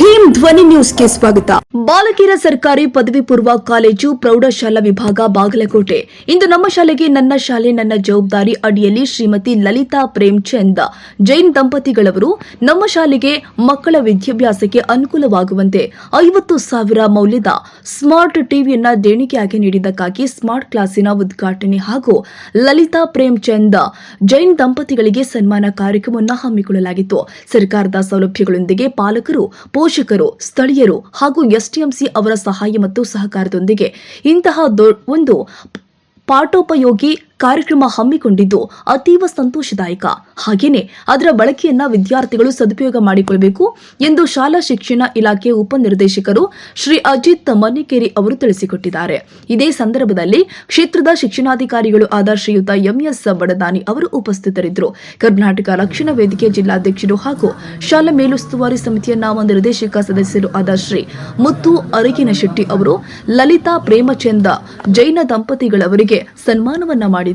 ಭೀಮ್ ಧ್ವನಿ ನ್ಯೂಸ್ಗೆ ಸ್ವಾಗತ. ಬಾಲಕಿಯರ ಸರ್ಕಾರಿ ಪದವಿ ಪೂರ್ವ ಕಾಲೇಜು ಪ್ರೌಢಶಾಲಾ ವಿಭಾಗ ಬಾಗಲಕೋಟೆ. ಇಂದು ನಮ್ಮ ಶಾಲೆಗೆ ನನ್ನ ಶಾಲೆ ನನ್ನ ಜವಾಬ್ದಾರಿ ಅಡಿಯಲ್ಲಿ ಶ್ರೀಮತಿ ಲಲಿತಾ ಪ್ರೇಮಚಂದ್ ಜೈನ್ ದಂಪತಿಗಳವರು ನಮ್ಮ ಶಾಲೆಗೆ ಮಕ್ಕಳ ವಿದ್ಯಾಭ್ಯಾಸಕ್ಕೆ ಅನುಕೂಲವಾಗುವಂತೆ 50,000 ಮೌಲ್ಯದ ಸ್ಮಾರ್ಟ್ ಟಿವಿಯನ್ನ ದೇಣಿಗೆಯಾಗಿ ನೀಡಿದ್ದಕ್ಕಾಗಿ ಸ್ಮಾರ್ಟ್ ಕ್ಲಾಸಿನ ಉದ್ಘಾಟನೆ ಹಾಗೂ ಲಲಿತಾ ಪ್ರೇಮಚಂದ್ ಜೈನ್ ದಂಪತಿಗಳಿಗೆ ಸನ್ಮಾನ ಕಾರ್ಯಕ್ರಮವನ್ನು ಹಮ್ಮಿಕೊಳ್ಳಲಾಗಿತ್ತು. ಸರ್ಕಾರದ ಸೌಲಭ್ಯಗಳೊಂದಿಗೆ ಪಾಲಕರು, ಪೋಷಕರು, ಸ್ಥಳೀಯರು ಹಾಗೂ ಎಸ್ಟಿಎಂಸಿ ಅವರ ಸಹಾಯ ಮತ್ತು ಸಹಕಾರದೊಂದಿಗೆ ಇಂತಹ ಒಂದು ಪಾಠೋಪಯೋಗಿ ಕಾರ್ಯಕ್ರಮ ಹಮ್ಮಿಕೊಂಡಿದ್ದು ಅತೀವ ಸಂತೋಷದಾಯಕ. ಹಾಗೆಯೇ ಅದರ ಬಳಕೆಯನ್ನ ವಿದ್ಯಾರ್ಥಿಗಳು ಸದುಪಯೋಗ ಮಾಡಿಕೊಳ್ಳಬೇಕು ಎಂದು ಶಾಲಾ ಶಿಕ್ಷಣ ಇಲಾಖೆ ಉಪನಿರ್ದೇಶಕರು ಶ್ರೀ ಅಜಿತ್ ಮನ್ನಿಕೇರಿ ಅವರು ತಿಳಿಸಿಕೊಟ್ಟಿದ್ದಾರೆ. ಇದೇ ಸಂದರ್ಭದಲ್ಲಿ ಕ್ಷೇತ್ರದ ಶಿಕ್ಷಣಾಧಿಕಾರಿಗಳು ಆದ ಶ್ರೀಯುತ ಎಂಎಸ್ ಬಡದಾನಿ ಅವರು ಉಪಸ್ಥಿತರಿದ್ದರು. ಕರ್ನಾಟಕ ರಕ್ಷಣಾ ವೇದಿಕೆ ಜಿಲ್ಲಾಧ್ಯಕ್ಷರು ಹಾಗೂ ಶಾಲಾ ಮೇಲುಸ್ತುವಾರಿ ಸಮಿತಿಯ ನಾಮನಿರ್ದೇಶಕ ಸದಸ್ಯರು ಆದ ಶ್ರೀ ಮುತ್ತು ಅರಗಿನಶೆಟ್ಟಿ ಅವರು ಲಲಿತಾ ಪ್ರೇಮಚಂದ್ ಜೈನ ದಂಪತಿಗಳವರಿಗೆ ಸನ್ಮಾನವನ್ನ ಮಾಡಿದರು.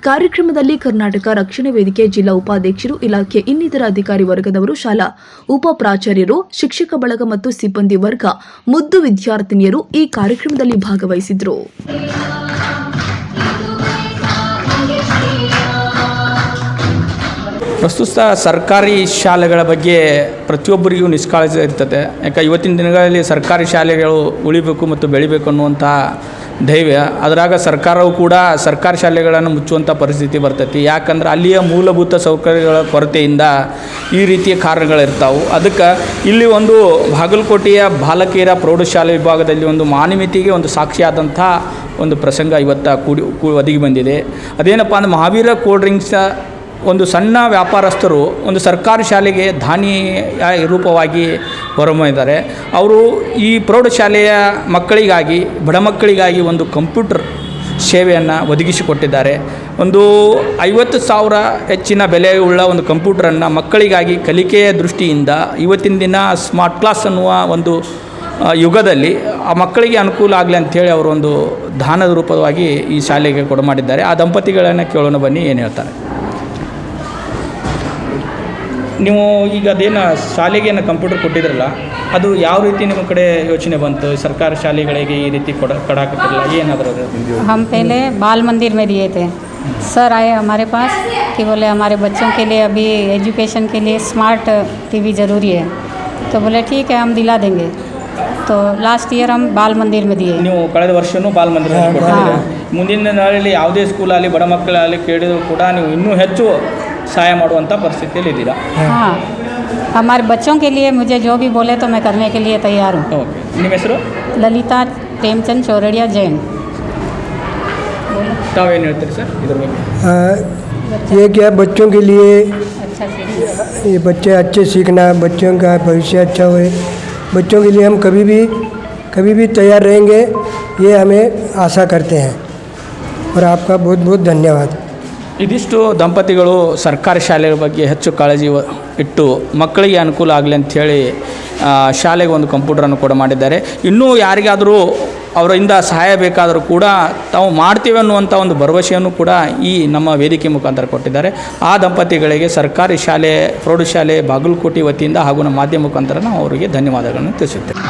ಕಾರ್ಯಕ್ರಮದಲ್ಲಿ ಕರ್ನಾಟಕ ರಕ್ಷಣಾ ವೇದಿಕೆ ಜಿಲ್ಲಾ ಉಪಾಧ್ಯಕ್ಷರು, ಇಲಾಖೆ ಇನ್ನಿತರ ಅಧಿಕಾರಿ ವರ್ಗದವರು, ಶಾಲಾ ಉಪ ಪ್ರಾಚಾರ್ಯರು, ಶಿಕ್ಷಕ ಬಳಗ ಮತ್ತು ಸಿಬ್ಬಂದಿ ವರ್ಗ, ಮುದ್ದು ವಿದ್ಯಾರ್ಥಿನಿಯರು ಈ ಕಾರ್ಯಕ್ರಮದಲ್ಲಿ ಭಾಗವಹಿಸಿದ್ರು. ಪ್ರಸ್ತುತ ಸರ್ಕಾರಿ ಶಾಲೆಗಳ ಬಗ್ಗೆ ಪ್ರತಿಯೊಬ್ಬರಿಗೂ ನಿಷ್ಕಾಳಜಿ ಇರ್ತದೆ. ಯಾಕೆ ಇವತ್ತಿನ ದಿನಗಳಲ್ಲಿ ಸರ್ಕಾರಿ ಶಾಲೆಗಳು ಉಳಿಬೇಕು ಮತ್ತು ಬೆಳಿಬೇಕು ಅನ್ನುವಂಥ ಧೈರ್ಯ, ಅದರಾಗ ಸರ್ಕಾರವು ಕೂಡ ಸರ್ಕಾರಿ ಶಾಲೆಗಳನ್ನು ಮುಚ್ಚುವಂಥ ಪರಿಸ್ಥಿತಿ ಬರ್ತೈತಿ. ಯಾಕಂದ್ರೆ ಅಲ್ಲಿಯ ಮೂಲಭೂತ ಸೌಕರ್ಯಗಳ ಕೊರತೆಯಿಂದ ಈ ರೀತಿಯ ಕಾರಣಗಳಿರ್ತಾವೆ. ಅದಕ್ಕೆ ಇಲ್ಲಿ ಒಂದು ಬಾಗಲಕೋಟೆಯ ಬಾಲಕಿಯರ ಪ್ರೌಢಶಾಲೆ ವಿಭಾಗದಲ್ಲಿ ಒಂದು ಮಾನವೀಯತೆಗೆ ಒಂದು ಸಾಕ್ಷಿಯಾದಂಥ ಒಂದು ಪ್ರಸಂಗ ಇವತ್ತು ಒದಗಿ ಬಂದಿದೆ. ಅದೇನಪ್ಪ ಅಂದ್ರೆ ಮಹಾವೀರ ಕೋಲ್ಡ್ ಡ್ರಿಂಕ್ಸ್ ಒಂದು ಸಣ್ಣ ವ್ಯಾಪಾರಸ್ಥರು ಒಂದು ಸರ್ಕಾರಿ ಶಾಲೆಗೆ ದಾನಿ ರೂಪವಾಗಿ ಹೊರಹೊಮ್ಮಿದ್ದಾರೆ. ಅವರು ಈ ಪ್ರೌಢಶಾಲೆಯ ಮಕ್ಕಳಿಗಾಗಿ, ಬಡ ಮಕ್ಕಳಿಗಾಗಿ ಒಂದು ಕಂಪ್ಯೂಟರ್ ಸೇವೆಯನ್ನು ಒದಗಿಸಿಕೊಟ್ಟಿದ್ದಾರೆ. ಒಂದು 50,000 ಹೆಚ್ಚಿನ ಬೆಲೆಯುಳ್ಳ ಒಂದು ಕಂಪ್ಯೂಟರನ್ನು ಮಕ್ಕಳಿಗಾಗಿ ಕಲಿಕೆಯ ದೃಷ್ಟಿಯಿಂದ ಇವತ್ತಿನ ದಿನ ಸ್ಮಾರ್ಟ್ ಕ್ಲಾಸ್ ಅನ್ನುವ ಒಂದು ಯುಗದಲ್ಲಿ ಆ ಮಕ್ಕಳಿಗೆ ಅನುಕೂಲ ಆಗಲಿ ಅಂಥೇಳಿ ಅವರು ಒಂದು ದಾನದ ರೂಪವಾಗಿ ಈ ಶಾಲೆಗೆ ಕೊಡಮಾಡಿದ್ದಾರೆ. ಆ ದಂಪತಿಗಳನ್ನು ಕೇಳೋಣ ಬನ್ನಿ, ಏನು ಹೇಳ್ತಾರೆ. ನೀವು ಈಗ ಅದೇನು ಶಾಲೆಗೆ ಏನು ಕಂಪ್ಯೂಟರ್ ಕೊಟ್ಟಿದ್ರಲ್ಲ, ಅದು ಯಾವ ರೀತಿ ನಿಮ್ಮ ಕಡೆ ಯೋಚನೆ ಬಂತು? ಸರ್ಕಾರಿ ಶಾಲೆಗಳಿಗೆ ಈ ರೀತಿ ಕೊಡಾಕತ್ತಿರಲ್ಲ, ಏನಾದರೂ? हम पहले बाल मंदिर में दिए थे. सर आए हमारे पास कि बोले हमारे बच्चों के लिए अभी एजुकेशन के लिए स्मार्ट टीवी ज़रूरी है. तो बोले ठीक है, हम दिला देंगे. तो लास्ट ईयर हम बाल मंदिर में दिए. ನೀವು ಕಳೆದ ವರ್ಷವೂ ಬಾಲ್ ಮಂದಿರ ಕೊಟ್ಟಿದ್ದೀರಾ. ಮುಂದಿನ ದಿನಗಳಲ್ಲಿ ಯಾವುದೇ ಸ್ಕೂಲಾಗಲಿ ಬಡ ಮಕ್ಕಳಾಗಲಿ ಕೇಳಿದರೂ ಕೂಡ ನೀವು ಇನ್ನೂ ಹೆಚ್ಚು सहाय ಮಾಡುವಂಥ ಪರಿಸ್ಥಿತಿಯಲ್ಲಿ ಇದ್ದೀರಾ? हाँ, हमारे बच्चों के लिए मुझे जो भी बोले तो मैं करने के लिए तैयार हूँ. ಓಕೆ, ನಿಮ್ಮ ಹೆಸರು? ललिता प्रेमचंद चौरड़िया जैन. ತಾವೇನು ಹೇಳ್ತೀರಿ ಸರ್ ಇದ್ರ ಬಗ್ಗೆ? ये क्या बच्चों के लिए, अच्छा से ये बच्चे अच्छे सीखना, बच्चों का भविष्य अच्छा हुए, बच्चों के लिए हम कभी भी तैयार रहेंगे, ये हमें आशा करते हैं. और आपका बहुत बहुत धन्यवाद. ಇದಿಷ್ಟು ದಂಪತಿಗಳು ಸರ್ಕಾರಿ ಶಾಲೆಗಳ ಬಗ್ಗೆ ಹೆಚ್ಚು ಕಾಳಜಿ ಇಟ್ಟು ಮಕ್ಕಳಿಗೆ ಅನುಕೂಲ ಆಗಲಿ ಅಂಥೇಳಿ ಶಾಲೆಗೆ ಒಂದು ಕಂಪ್ಯೂಟರನ್ನು ಕೂಡ ಮಾಡಿದ್ದಾರೆ. ಇನ್ನೂ ಯಾರಿಗಾದರೂ ಅವರಿಂದ ಸಹಾಯ ಬೇಕಾದರೂ ಕೂಡ ತಾವು ಮಾಡ್ತೀವಿ ಅನ್ನುವಂಥ ಒಂದು ಭರವಸೆಯನ್ನು ಕೂಡ ಈ ನಮ್ಮ ವೇದಿಕೆ ಮುಖಾಂತರ ಕೊಟ್ಟಿದ್ದಾರೆ. ಆ ದಂಪತಿಗಳಿಗೆ ಸರ್ಕಾರಿ ಶಾಲೆ ಪ್ರೌಢಶಾಲೆ ಬಾಗಲಕೋಟೆ ವತಿಯಿಂದ ಹಾಗೂ ನಮ್ಮ ಮಾಧ್ಯಮ ಮುಖಾಂತರ ನಾವು ಅವರಿಗೆ ಧನ್ಯವಾದಗಳನ್ನು ತಿಳಿಸುತ್ತೇವೆ.